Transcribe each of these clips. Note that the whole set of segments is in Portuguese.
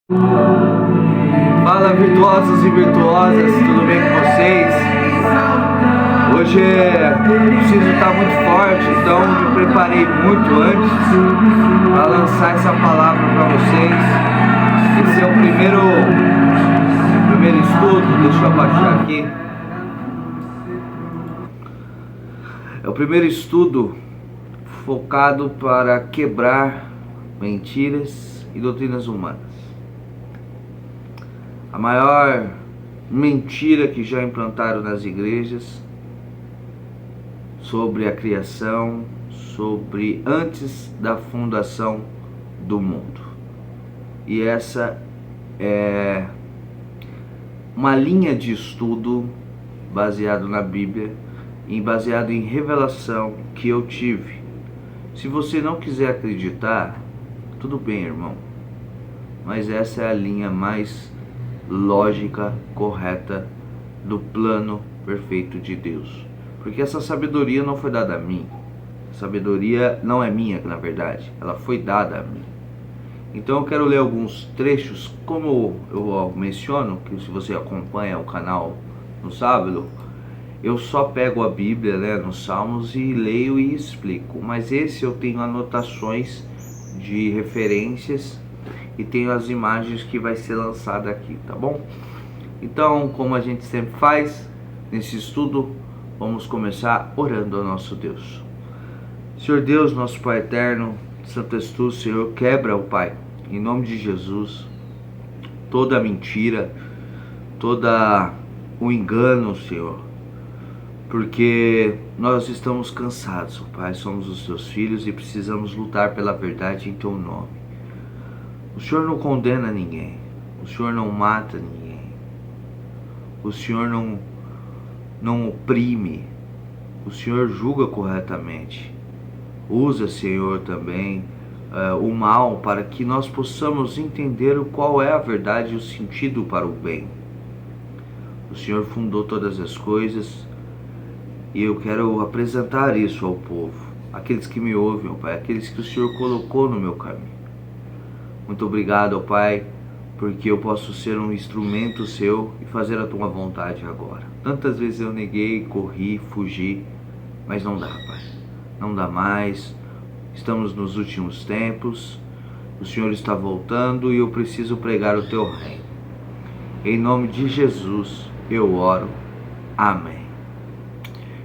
Fala, virtuosos e virtuosas, tudo bem com vocês? Hoje preciso estar muito forte, então me preparei muito antes para lançar essa palavra para vocês. Esse é o primeiro estudo, deixa eu abaixar aqui. É o primeiro estudo focado para quebrar mentiras e doutrinas humanas. A maior mentira que já implantaram nas igrejas sobre a criação, sobre antes da fundação do mundo. E essa é uma linha de estudo baseado na Bíblia e baseado em revelação que eu tive. Se você não quiser acreditar, tudo bem, irmão, mas essa é a linha mais lógica, correta do plano perfeito de Deus, porque essa sabedoria não foi dada a mim. A sabedoria não é minha, na verdade, ela foi dada a mim. Então eu quero ler alguns trechos, como eu menciono, que se você acompanha o canal no sábado, eu só pego a Bíblia, né, nos Salmos e leio e explico, mas esse eu tenho anotações de referências e tenho as imagens que vai ser lançada aqui, tá bom? Então, como a gente sempre faz nesse estudo, vamos começar orando ao nosso Deus. Senhor Deus, nosso Pai eterno, santo és tu, Senhor, quebra, ó Pai, em nome de Jesus, toda mentira, toda o engano, Senhor, porque nós estamos cansados, ó Pai, somos os teus filhos e precisamos lutar pela verdade em teu nome. O Senhor não condena ninguém, o Senhor não mata ninguém, o Senhor não oprime, o Senhor julga corretamente. Usa, Senhor, também o mal para que nós possamos entender qual é a verdade e o sentido para o bem. O Senhor fundou todas as coisas e eu quero apresentar isso ao povo, aqueles que me ouvem, ó Pai, aqueles que o Senhor colocou no meu caminho. Muito obrigado, ó Pai, porque eu posso ser um instrumento seu e fazer a tua vontade agora. Tantas vezes eu neguei, corri, fugi, mas não dá, Pai. Não dá mais. Estamos nos últimos tempos. O Senhor está voltando e eu preciso pregar o teu reino. Em nome de Jesus eu oro. Amém.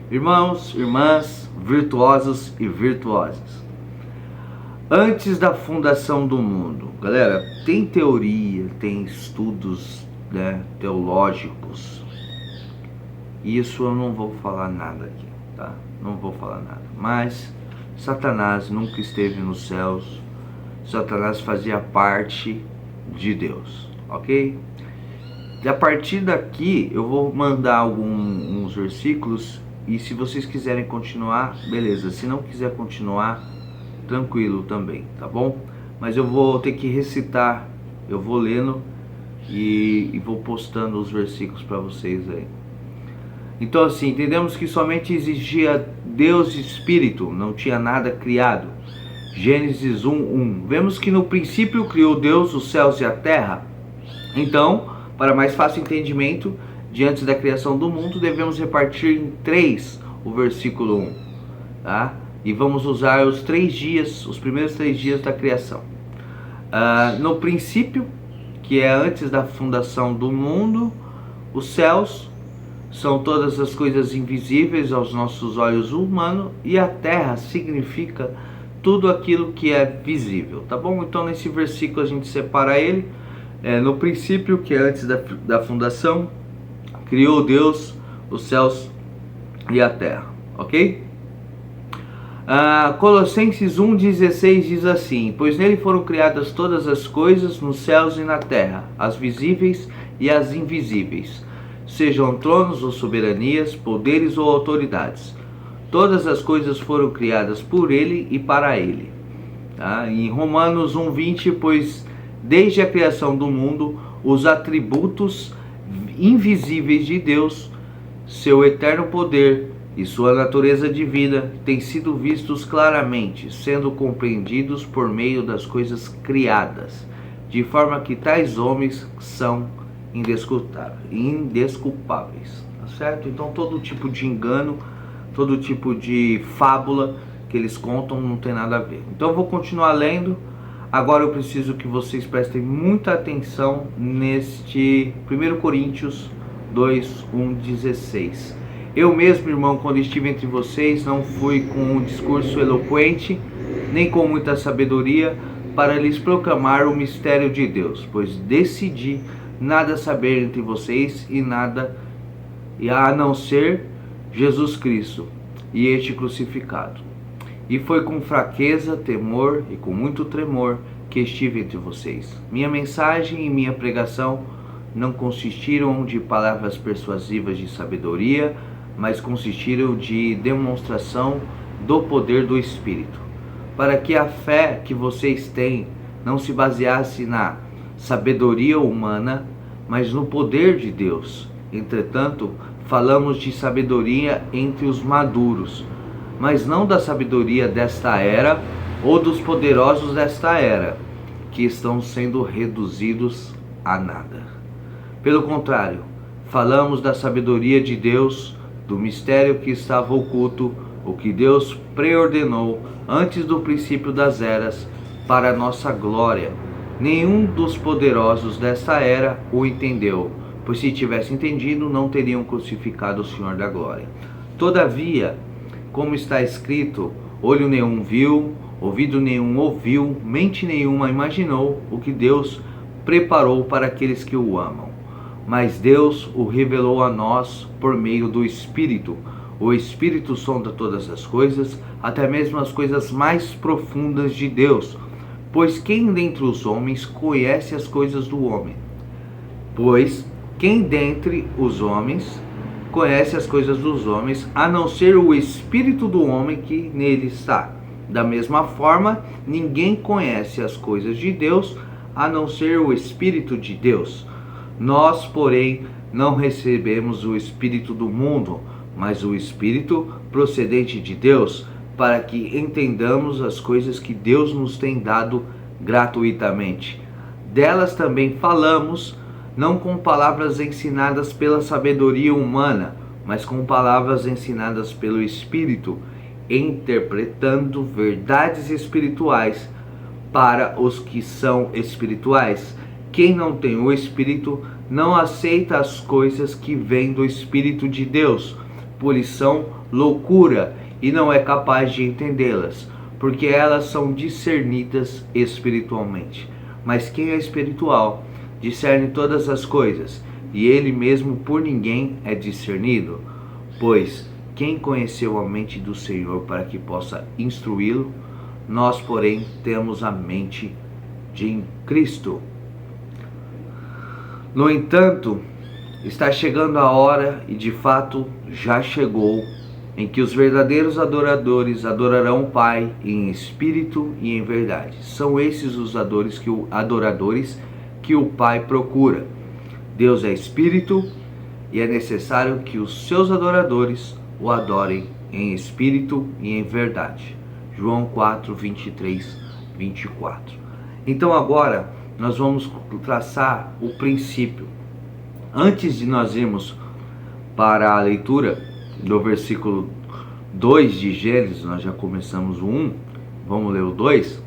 Irmãos, irmãs, virtuosos e virtuosas. Antes da fundação do mundo, galera, tem teoria, tem estudos, né, teológicos. Isso eu não vou falar nada aqui, tá? Não vou falar nada. Mas Satanás nunca esteve nos céus. Satanás fazia parte de Deus, ok? E a partir daqui eu vou mandar alguns versículos e se vocês quiserem continuar, beleza. Se não quiser continuar, tranquilo também, tá bom? Mas eu vou ter que recitar, eu vou lendo e vou postando os versículos para vocês aí. Então assim, entendemos que somente existia Deus e Espírito, não tinha nada criado. Gênesis 1:1. Vemos que no princípio criou Deus os céus e a terra. Então, para mais fácil entendimento, diante da criação do mundo, devemos repartir em 3 o versículo 1, tá? E vamos usar os primeiros 3 dias da criação. No princípio, que é antes da fundação do mundo, os céus são todas as coisas invisíveis aos nossos olhos humanos, e a terra significa tudo aquilo que é visível, tá bom? Então nesse versículo a gente separa ele. No princípio, que é antes da fundação, criou Deus os céus e a terra, ok? Colossenses 1,16 diz assim: pois nele foram criadas todas as coisas nos céus e na terra, as visíveis e as invisíveis, sejam tronos ou soberanias, poderes ou autoridades. Todas as coisas foram criadas por ele e para ele. Tá? Em Romanos 1,20, pois desde a criação do mundo, os atributos invisíveis de Deus, seu eterno poder e sua natureza divina têm sido vistos claramente, sendo compreendidos por meio das coisas criadas, de forma que tais homens são indesculpáveis, tá certo? Então todo tipo de engano, todo tipo de fábula que eles contam não tem nada a ver. Então eu vou continuar lendo. Agora eu preciso que vocês prestem muita atenção neste 1 Coríntios 2, 1, 16. Eu mesmo, irmão, quando estive entre vocês, não fui com um discurso eloquente, nem com muita sabedoria, para lhes proclamar o mistério de Deus, pois decidi nada saber entre vocês e nada a não ser Jesus Cristo e este crucificado. E foi com fraqueza, temor e com muito tremor que estive entre vocês. Minha mensagem e minha pregação não consistiram de palavras persuasivas de sabedoria, mas consistiram de demonstração do poder do Espírito, para que a fé que vocês têm não se baseasse na sabedoria humana, mas no poder de Deus. Entretanto, falamos de sabedoria entre os maduros, mas não da sabedoria desta era ou dos poderosos desta era, que estão sendo reduzidos a nada. Pelo contrário, falamos da sabedoria de Deus, do mistério que estava oculto, o que Deus preordenou antes do princípio das eras, para a nossa glória. Nenhum dos poderosos desta era o entendeu, pois se tivesse entendido, não teriam crucificado o Senhor da glória. Todavia, como está escrito, olho nenhum viu, ouvido nenhum ouviu, mente nenhuma imaginou o que Deus preparou para aqueles que o amam. Mas Deus o revelou a nós por meio do Espírito. O Espírito sonda todas as coisas, até mesmo as coisas mais profundas de Deus. Pois quem dentre os homens conhece as coisas do homem? Pois quem dentre os homens conhece as coisas dos homens, a não ser o espírito do homem que nele está. Da mesma forma, ninguém conhece as coisas de Deus, a não ser o Espírito de Deus. Nós, porém, não recebemos o Espírito do mundo, mas o Espírito procedente de Deus, para que entendamos as coisas que Deus nos tem dado gratuitamente. Delas também falamos, não com palavras ensinadas pela sabedoria humana, mas com palavras ensinadas pelo Espírito, interpretando verdades espirituais para os que são espirituais. Quem não tem o Espírito não aceita as coisas que vêm do Espírito de Deus, pois são loucura e não é capaz de entendê-las, porque elas são discernidas espiritualmente. Mas quem é espiritual discerne todas as coisas, e ele mesmo por ninguém é discernido. Pois quem conheceu a mente do Senhor para que possa instruí-lo? Nós, porém, temos a mente de Cristo. No entanto, está chegando a hora, e de fato já chegou, em que os verdadeiros adoradores adorarão o Pai em espírito e em verdade. São esses os adoradores que o Pai procura. Deus é espírito, e é necessário que os seus adoradores o adorem em espírito e em verdade. João 4, 23, 24. Então agora nós vamos traçar o princípio. Antes de nós irmos para a leitura do versículo 2 de Gênesis, nós já começamos o 1, vamos ler o 2.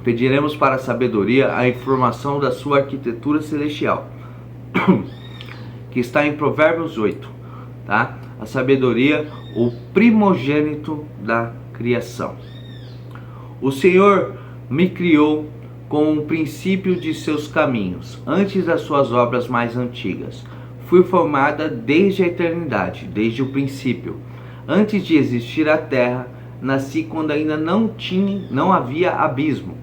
Pediremos para a sabedoria a informação da sua arquitetura celestial, que está em Provérbios 8, tá? A sabedoria, o primogênito da criação. O Senhor me criou com o princípio de seus caminhos, antes das suas obras mais antigas. Fui formada desde a eternidade, desde o princípio. Antes de existir a terra, nasci quando ainda não havia abismo,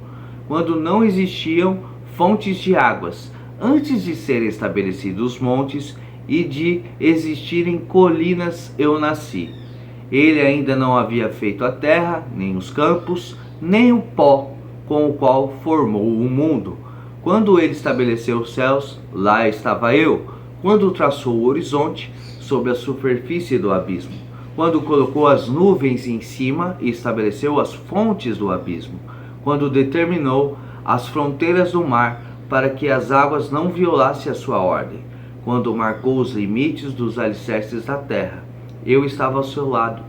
quando não existiam fontes de águas, antes de serem estabelecidos os montes e de existirem colinas, eu nasci. Ele ainda não havia feito a terra, nem os campos, nem o pó com o qual formou o mundo. Quando ele estabeleceu os céus, lá estava eu. Quando traçou o horizonte sobre a superfície do abismo. Quando colocou as nuvens em cima e estabeleceu as fontes do abismo. Quando determinou as fronteiras do mar para que as águas não violassem a sua ordem. Quando marcou os limites dos alicerces da terra, eu estava ao seu lado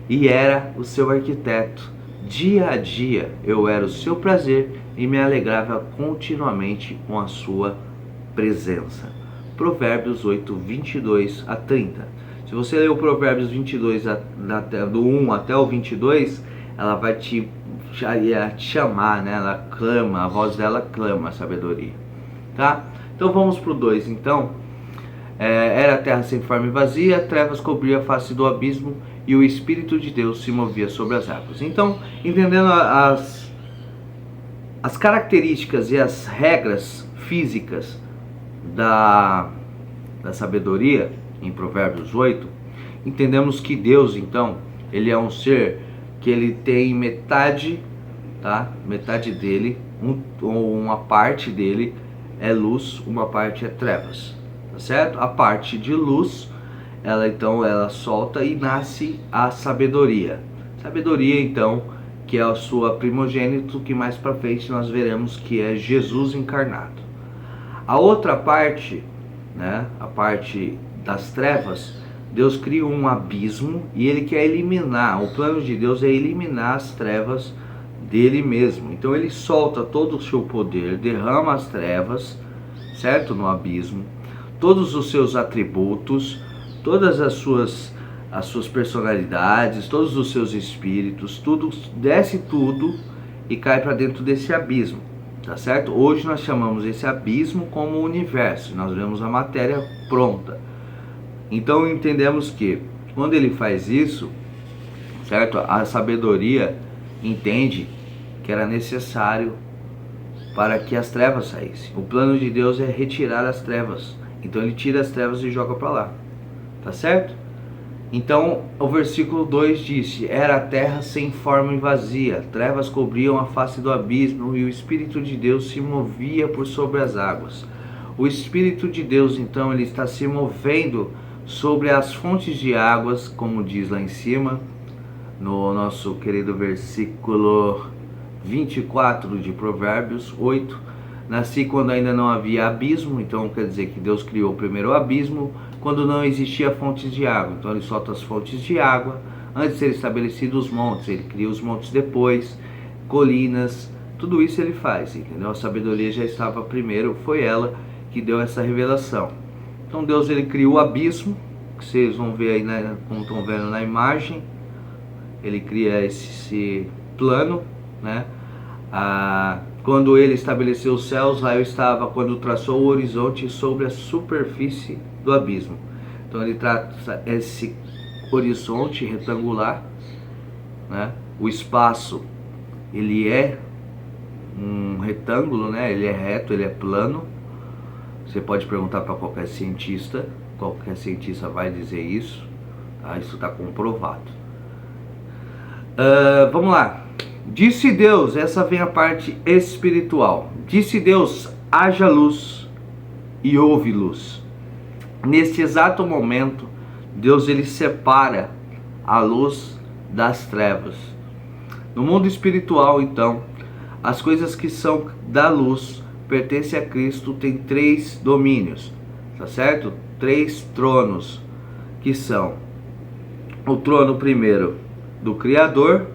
e era o seu arquiteto. Dia a dia eu era o seu prazer e me alegrava continuamente com a sua presença. Provérbios 8, 22 a 30. Se você ler o Provérbios 22, do 1 até o 22, ela vai te chamar, né? Ela clama, a voz dela clama a sabedoria, tá? Então vamos para o 2, então. Era a terra sem forma e vazia, trevas cobriam a face do abismo e o Espírito de Deus se movia sobre as águas. Então, entendendo as características e as regras físicas da sabedoria, em Provérbios 8, entendemos que Deus, então, ele é um ser que ele tem metade, tá? Metade dele, uma parte dele é luz, uma parte é trevas, tá certo? A parte de luz, ela solta e nasce a sabedoria. Sabedoria, então, que é a sua primogênito, que mais para frente nós veremos que é Jesus encarnado. A outra parte, né, a parte das trevas, Deus cria um abismo e ele quer eliminar, o plano de Deus é eliminar as trevas dele mesmo. Então ele solta todo o seu poder, derrama as trevas, certo? No abismo, todos os seus atributos, todas as suas personalidades, todos os seus espíritos, tudo, desce tudo e cai para dentro desse abismo, tá certo? Hoje nós chamamos esse abismo como universo, nós vemos a matéria pronta. Então entendemos que quando ele faz isso, certo? A sabedoria entende que era necessário para que as trevas saíssem. O plano de Deus é retirar as trevas. Então ele tira as trevas e joga para lá. Tá certo? Então o versículo 2 disse: era a terra sem forma e vazia, trevas cobriam a face do abismo e o Espírito de Deus se movia por sobre as águas. O Espírito de Deus, então, ele está se movendo sobre as fontes de águas, como diz lá em cima, no nosso querido versículo 24 de Provérbios 8. Nasci quando ainda não havia abismo, então quer dizer que Deus criou primeiro o abismo, quando não existia fontes de água. Então ele solta as fontes de água, antes de ser estabelecidos os montes, ele cria os montes depois, colinas, tudo isso ele faz, entendeu? A sabedoria já estava primeiro, foi ela que deu essa revelação. Então Deus, ele criou o abismo, que vocês vão ver aí, né, como estão vendo na imagem. Ele cria esse plano, né? Quando ele estabeleceu os céus, lá eu estava quando traçou o horizonte sobre a superfície do abismo. Então ele traça esse horizonte retangular, né? O espaço, ele é um retângulo, né? Ele é reto, ele é plano. Você pode perguntar para qualquer cientista vai dizer isso, tá? Isso está comprovado. Vamos lá. Disse Deus, essa vem a parte espiritual. Disse Deus, haja luz, e houve luz. Neste exato momento, Deus, ele separa a luz das trevas. No mundo espiritual, então, as coisas que são da luz pertencem a Cristo, tem 3 domínios, tá certo? 3 tronos, que são o trono primeiro do Criador,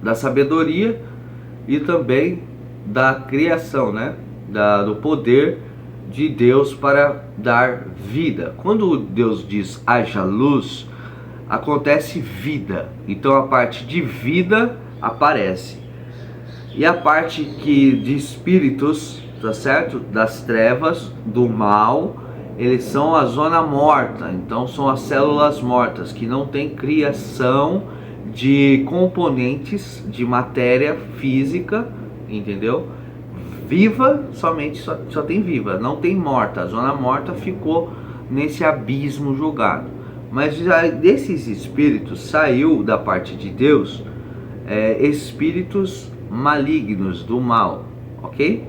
da sabedoria e também da criação, né? Do poder de Deus para dar vida. Quando Deus diz haja luz, acontece vida. Então a parte de vida aparece. E a parte de espíritos, tá certo? Das trevas, do mal, eles são a zona morta. Então são as células mortas, que não tem criação de componentes de matéria física, entendeu? Viva, somente só tem viva, não tem morta. A zona morta ficou nesse abismo jogado. Mas já desses espíritos saiu da parte de Deus espíritos malignos do mal, ok?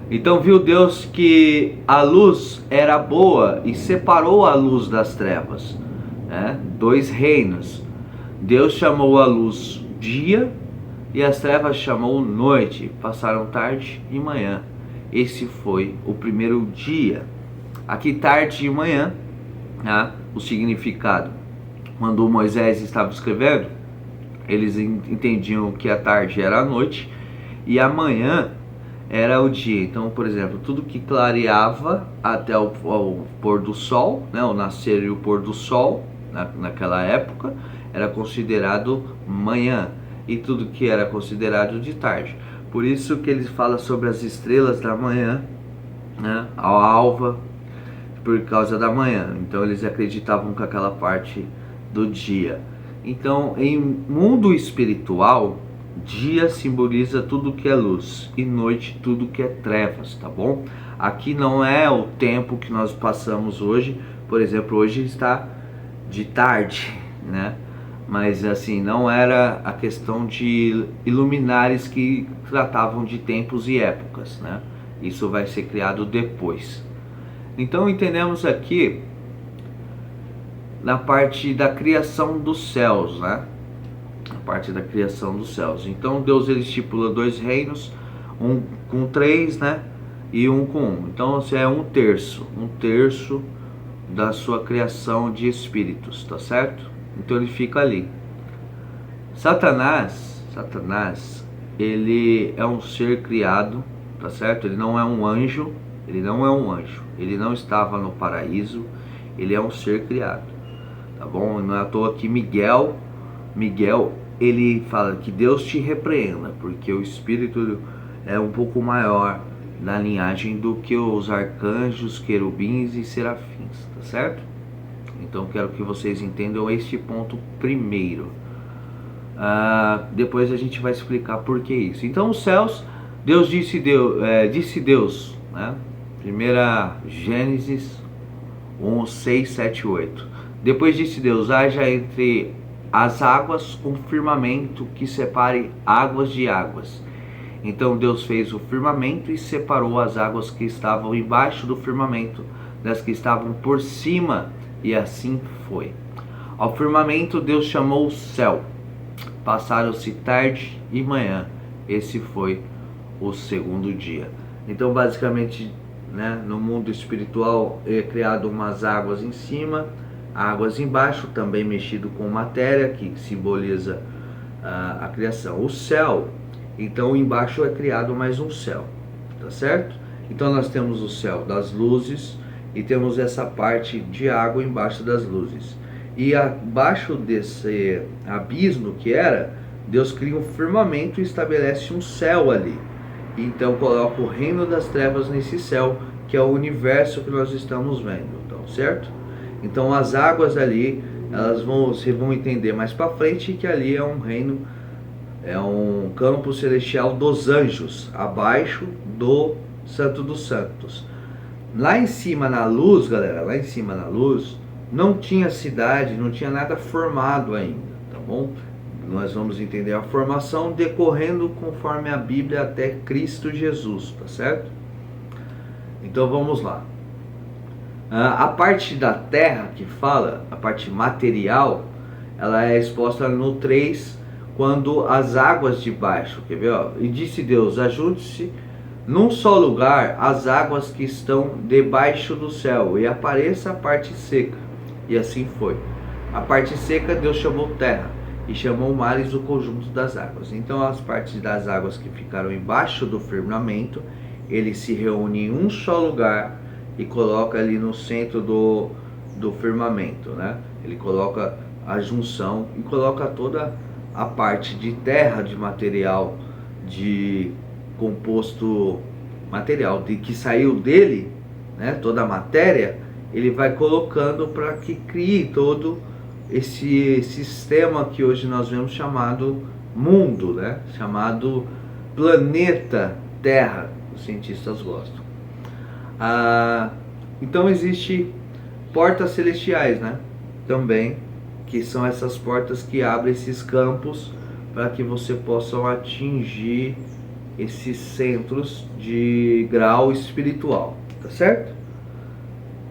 Então viu Deus que a luz era boa e separou a luz das trevas, né? 2 reinos. Deus chamou a luz dia e as trevas chamou noite, passaram tarde e manhã. Esse foi o primeiro dia. Aqui tarde e manhã, né, o significado. Quando Moisés estava escrevendo, eles entendiam que a tarde era a noite e a manhã era o dia. Então, por exemplo, tudo que clareava até o pôr do sol, né, o nascer e o pôr do sol, naquela época, era considerado manhã, e tudo que era considerado de tarde. Por isso que ele fala sobre as estrelas da manhã, né, a alva, por causa da manhã. Então eles acreditavam que aquela parte do dia. Então, em mundo espiritual, dia simboliza tudo que é luz e noite tudo que é trevas, tá bom? Aqui não é o tempo que nós passamos hoje. Por exemplo, hoje está de tarde, né? Mas assim, não era a questão de iluminares que tratavam de tempos e épocas, né? Isso vai ser criado depois. Então entendemos aqui na parte da criação dos céus, né? A parte da criação dos céus. Então Deus ele estipula 2 reinos, um com 3, né? E um com 1. Então é um terço da sua criação de espíritos, tá certo? Então ele fica ali. Satanás, ele é um ser criado, tá certo? Ele não é um anjo, ele não estava no paraíso, ele é um ser criado, tá bom? Não é à toa que Miguel, ele fala que Deus te repreenda, porque o espírito é um pouco maior na linhagem do que os arcanjos, querubins e serafins, tá certo? Então quero que vocês entendam este ponto primeiro. Depois a gente vai explicar por que isso. Então os céus, disse Deus, né? Primeira Gênesis 1, 6, 7, 8. Depois disse Deus, haja entre as águas um firmamento que separe águas de águas. Então Deus fez o firmamento e separou as águas que estavam embaixo do firmamento das que estavam por cima, e assim foi. Ao firmamento Deus chamou o céu. Passaram-se tarde e manhã. Esse foi o segundo dia. Então basicamente, né, no mundo espiritual é criado umas águas em cima, águas embaixo, também mexido com matéria, que simboliza a criação. O céu, então embaixo é criado mais um céu, tá certo? Então nós temos o céu das luzes e temos essa parte de água embaixo das luzes. E abaixo desse abismo que era, Deus cria um firmamento e estabelece um céu ali. Então coloca o reino das trevas nesse céu, que é o universo que nós estamos vendo, então, certo? Então as águas ali, vocês vão entender mais para frente que ali é um reino, é um campo celestial dos anjos, abaixo do Santo dos Santos. Lá em cima na luz, galera, lá em cima na luz, não tinha cidade, não tinha nada formado ainda, tá bom? Nós vamos entender a formação decorrendo conforme a Bíblia até Cristo Jesus, tá certo? Então vamos lá. A parte da terra que fala, a parte material, ela é exposta no 3, quando as águas de baixo, quer ver? Ó? E disse Deus, ajunte-se num só lugar as águas que estão debaixo do céu, e apareça a parte seca. E assim foi. A parte seca Deus chamou terra, e chamou mares o conjunto das águas. Então as partes das águas que ficaram embaixo do firmamento, ele se reúne em um só lugar e coloca ali no centro do firmamento, né? Ele coloca a junção e coloca toda a parte de terra, de material, de composto material que saiu dele, né? Toda a matéria, ele vai colocando para que crie todo esse sistema que hoje nós vemos chamado mundo, né? Chamado planeta Terra, os cientistas gostam. Então existe portas celestiais, né? Também, que são essas portas que abrem esses campos para que você possa atingir esses centros de grau espiritual, tá certo?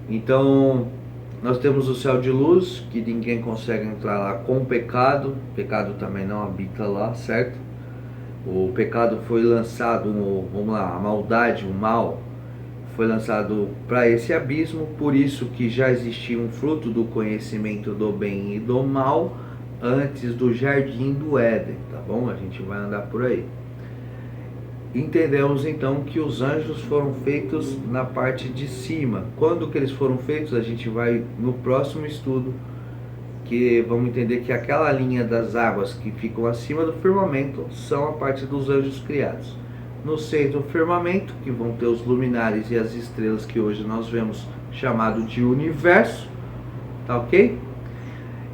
Então nós temos o céu de luz, que ninguém consegue entrar lá com pecado também não habita lá, certo? O pecado foi lançado, vamos lá, a maldade, o mal, foi lançado para esse abismo, por isso que já existia um fruto do conhecimento do bem e do mal antes do jardim do Éden, tá bom? A gente vai andar por aí. Entendemos então que os anjos foram feitos na parte de cima. Quando que eles foram feitos? A gente vai no próximo estudo, que vamos entender que aquela linha das águas que ficam acima do firmamento são a parte dos anjos criados. No centro do firmamento, que vão ter os luminares e as estrelas que hoje nós vemos chamado de universo, tá ok?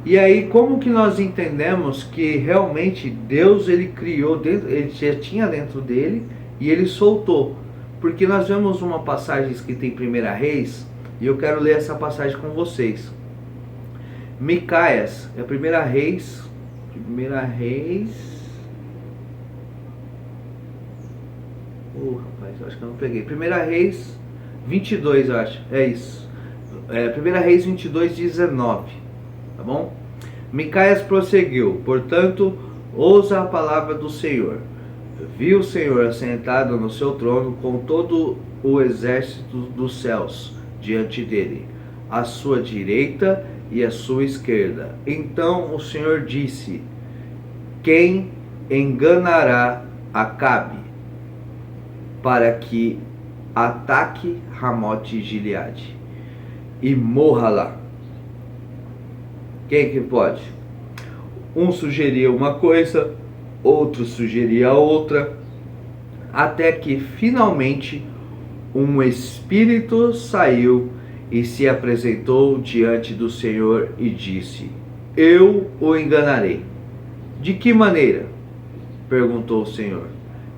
E aí, como que nós entendemos que realmente Deus, ele criou dentro, ele já tinha dentro dele e ele soltou? Porque nós vemos uma passagem escrita em 1 Reis, e eu quero ler essa passagem com vocês. Micaias, é 1 Reis, rapaz, eu acho que eu não peguei. 1 Reis 22, eu acho, é isso. 1 Reis 22, 19. Tá bom? Micaias prosseguiu: portanto, ouça a palavra do Senhor. Viu o Senhor assentado no seu trono com todo o exército dos céus diante dele, à sua direita e à sua esquerda. Então o Senhor disse: quem enganará Acabe para que ataque Ramote Gileade e morra lá? Quem que pode? Um sugeria uma coisa, outro sugeria outra, até que finalmente um espírito saiu e se apresentou diante do Senhor e disse: eu o enganarei. De que maneira? Perguntou o Senhor.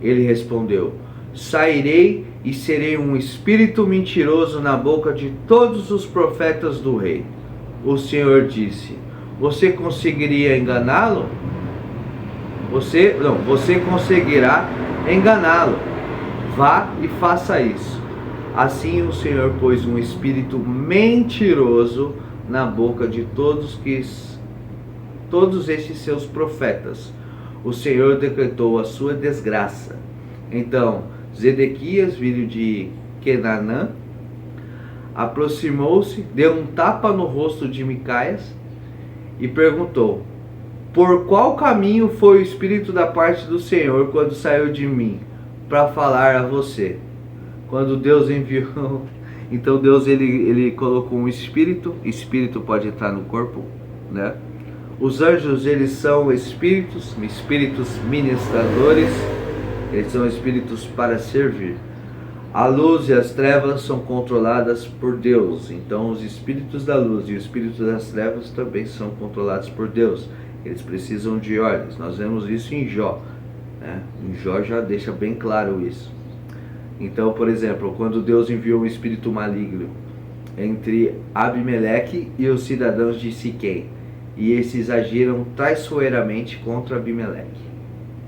Ele respondeu: sairei e serei um espírito mentiroso na boca de todos os profetas do rei. O Senhor disse: você conseguiria enganá-lo? Você conseguirá enganá-lo. Vá e faça isso. Assim o Senhor pôs um espírito mentiroso na boca de todos esses seus profetas. O Senhor decretou a sua desgraça. Então Zedequias, filho de Kenanã, aproximou-se, deu um tapa no rosto de Micaias e perguntou: por qual caminho foi o espírito da parte do Senhor quando saiu de mim para falar a você? Quando Deus enviou, então Deus ele colocou um espírito pode entrar no corpo, né? Os anjos, eles são espíritos ministradores, eles são espíritos para servir. A luz e as trevas são controladas por Deus. Então os espíritos da luz e o espírito das trevas também são controlados por Deus. Eles precisam de ordens. Nós vemos isso em Jó, né? Em Jó já deixa bem claro isso. Então, por exemplo, quando Deus enviou um espírito maligno entre Abimeleque e os cidadãos de Siquém, e esses agiram traiçoeiramente contra Abimeleque,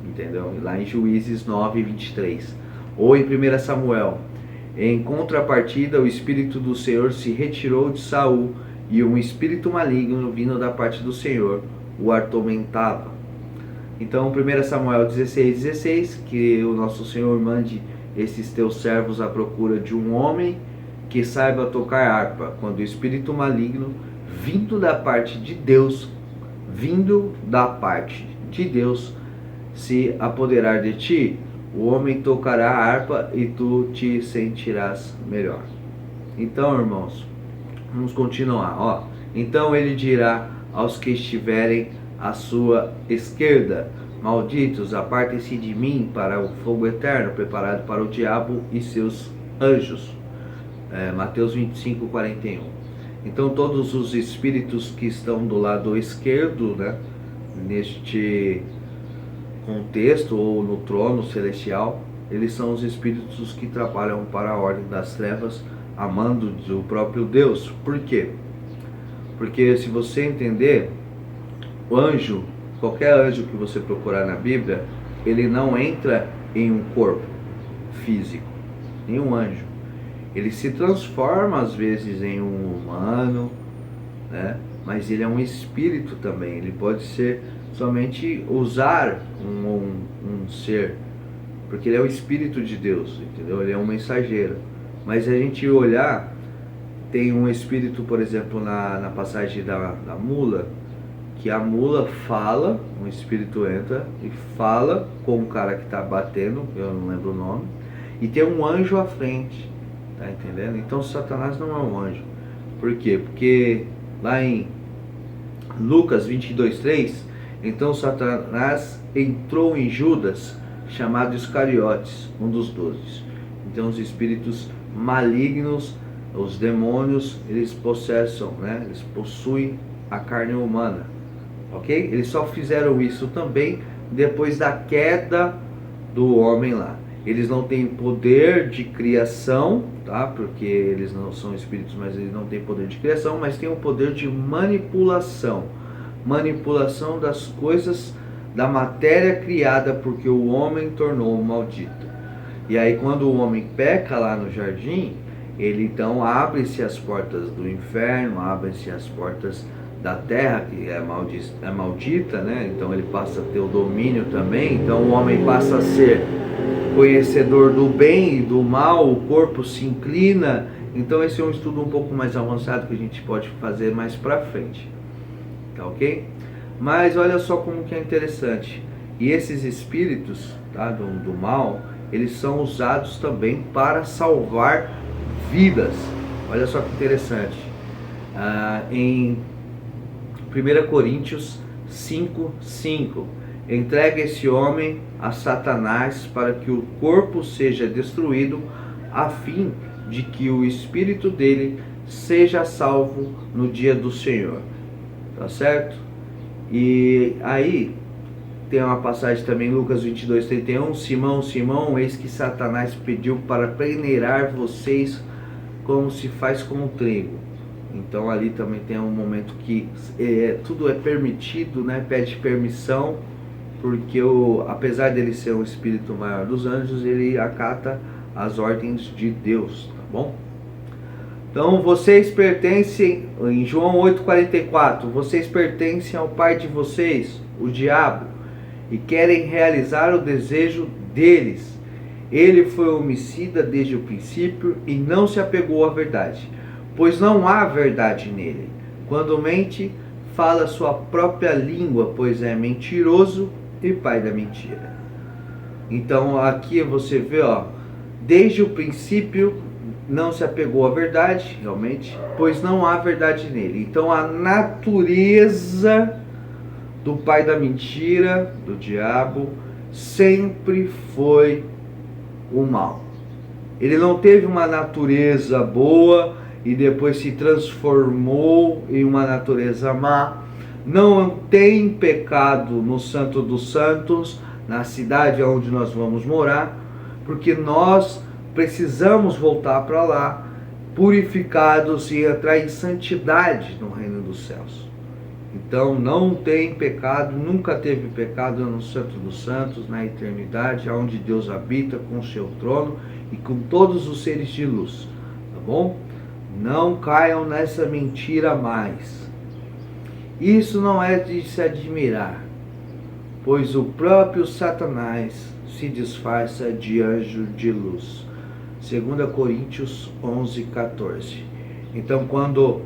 entendeu? Lá em Juízes 9, 23. Ou em 1 Samuel, em contrapartida, o espírito do Senhor se retirou de Saul, e um espírito maligno vindo da parte do Senhor o atormentava. Então 1 Samuel 16, 16, que o nosso Senhor mande esses teus servos à procura de um homem que saiba tocar harpa, quando o espírito maligno vindo da parte de Deus se apoderar de ti, o homem tocará a harpa e tu te sentirás melhor. Então, irmãos, vamos continuar. Ó. Então ele dirá aos que estiverem à sua esquerda: malditos, apartem-se de mim para o fogo eterno, preparado para o diabo e seus anjos. Mateus 25, 41. Então todos os espíritos que estão do lado esquerdo, né, neste contexto, ou no trono celestial, eles são os espíritos que trabalham para a ordem das trevas, amando do próprio Deus. Por quê? Porque se você entender, o anjo, qualquer anjo que você procurar na Bíblia, ele não entra em um corpo físico, nenhum anjo. Ele se transforma às vezes em um humano, né? Mas ele é um espírito também. Ele pode ser somente usar um ser, porque ele é o Espírito de Deus, entendeu? Ele é um mensageiro. Mas se a gente olhar, tem um espírito, por exemplo, na passagem da mula, que a mula fala, um espírito entra e fala com o cara que está batendo, eu não lembro o nome, e tem um anjo à frente, tá entendendo? Então Satanás não é um anjo. Por quê? Porque lá em Lucas 22:3, então Satanás entrou em Judas, chamado Iscariotes, um dos 12. Então os espíritos malignos, os demônios, eles possessam, né? Eles possuem a carne humana, ok? Eles só fizeram isso também depois da queda do homem lá. Eles não têm poder de criação, tá? Porque eles não são espíritos, mas eles não têm poder de criação, mas têm o poder de manipulação. Manipulação das coisas, da matéria criada, porque o homem tornou maldito. E aí quando o homem peca lá no jardim, ele então abre-se as portas do inferno, abrem-se as portas da terra, que é maldita, né? Então ele passa a ter o domínio também. Então o homem passa a ser conhecedor do bem e do mal, o corpo se inclina. Então esse é um estudo um pouco mais avançado que a gente pode fazer mais pra frente, tá ok? Mas olha só como que é interessante. E esses espíritos, tá, do mal, eles são usados também para salvar vidas. Olha só que interessante. Em 1 Coríntios 5:5, entrega esse homem a Satanás para que o corpo seja destruído, a fim de que o espírito dele seja salvo no dia do Senhor. Tá certo? E aí tem uma passagem também, Lucas 22:31, Simão, Simão, eis que Satanás pediu para peneirar vocês como se faz com o trigo. Então ali também tem um momento que tudo é permitido, né? Pede permissão, porque apesar dele ser um espírito maior dos anjos, ele acata as ordens de Deus, tá bom? Então vocês pertencem, em João 8:44, vocês pertencem ao pai de vocês, o diabo, e querem realizar o desejo deles. Ele foi homicida desde o princípio e não se apegou à verdade, pois não há verdade nele. Quando mente, fala sua própria língua, pois é mentiroso e pai da mentira. Então aqui você vê, desde o princípio não se apegou à verdade, realmente, pois não há verdade nele. Então a natureza do pai da mentira, do diabo, sempre foi o mal. Ele não teve uma natureza boa e depois se transformou em uma natureza má. Não tem pecado no Santo dos Santos, na cidade onde nós vamos morar, porque nós precisamos voltar para lá, purificados, e entrar em santidade no reino dos céus. Então não tem pecado, nunca teve pecado no Santo dos Santos, na eternidade, onde Deus habita com o seu trono e com todos os seres de luz, tá bom? Não caiam nessa mentira mais. Isso não é de se admirar, pois o próprio Satanás se disfarça de anjo de luz. 2 Coríntios 11:14. Então quando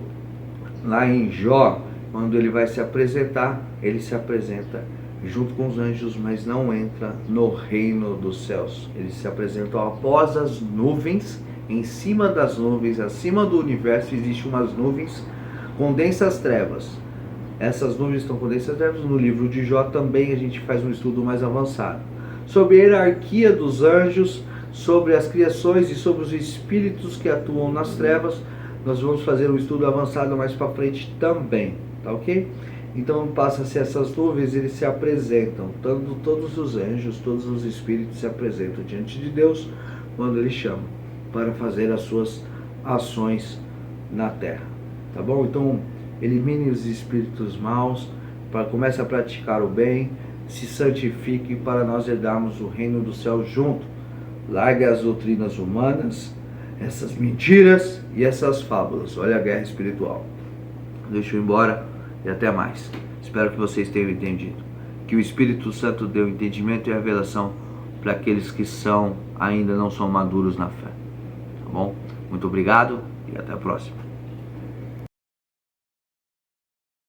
lá em Jó, quando ele vai se apresentar, ele se apresenta junto com os anjos, mas não entra no reino dos céus. Eles se apresentam após as nuvens, em cima das nuvens, acima do universo existem umas nuvens com densas trevas. Essas nuvens estão com densas trevas. No livro de Jó também a gente faz um estudo mais avançado sobre a hierarquia dos anjos, sobre as criações e sobre os espíritos que atuam nas trevas. Nós vamos fazer um estudo avançado mais para frente também. Tá ok? Então passa-se essas nuvens, eles se apresentam, todos os anjos, todos os espíritos se apresentam diante de Deus quando ele chama para fazer as suas ações na terra, tá bom? Então elimine os espíritos maus, comece a praticar o bem, se santifique para nós herdarmos o reino do céu junto. Largue as doutrinas humanas, essas mentiras e essas fábulas. Olha a guerra espiritual. Deixa eu ir embora. E até mais. Espero que vocês tenham entendido. que o Espírito Santo dê o entendimento e a revelação para aqueles que ainda não são maduros na fé. Tá bom? Muito obrigado e até a próxima.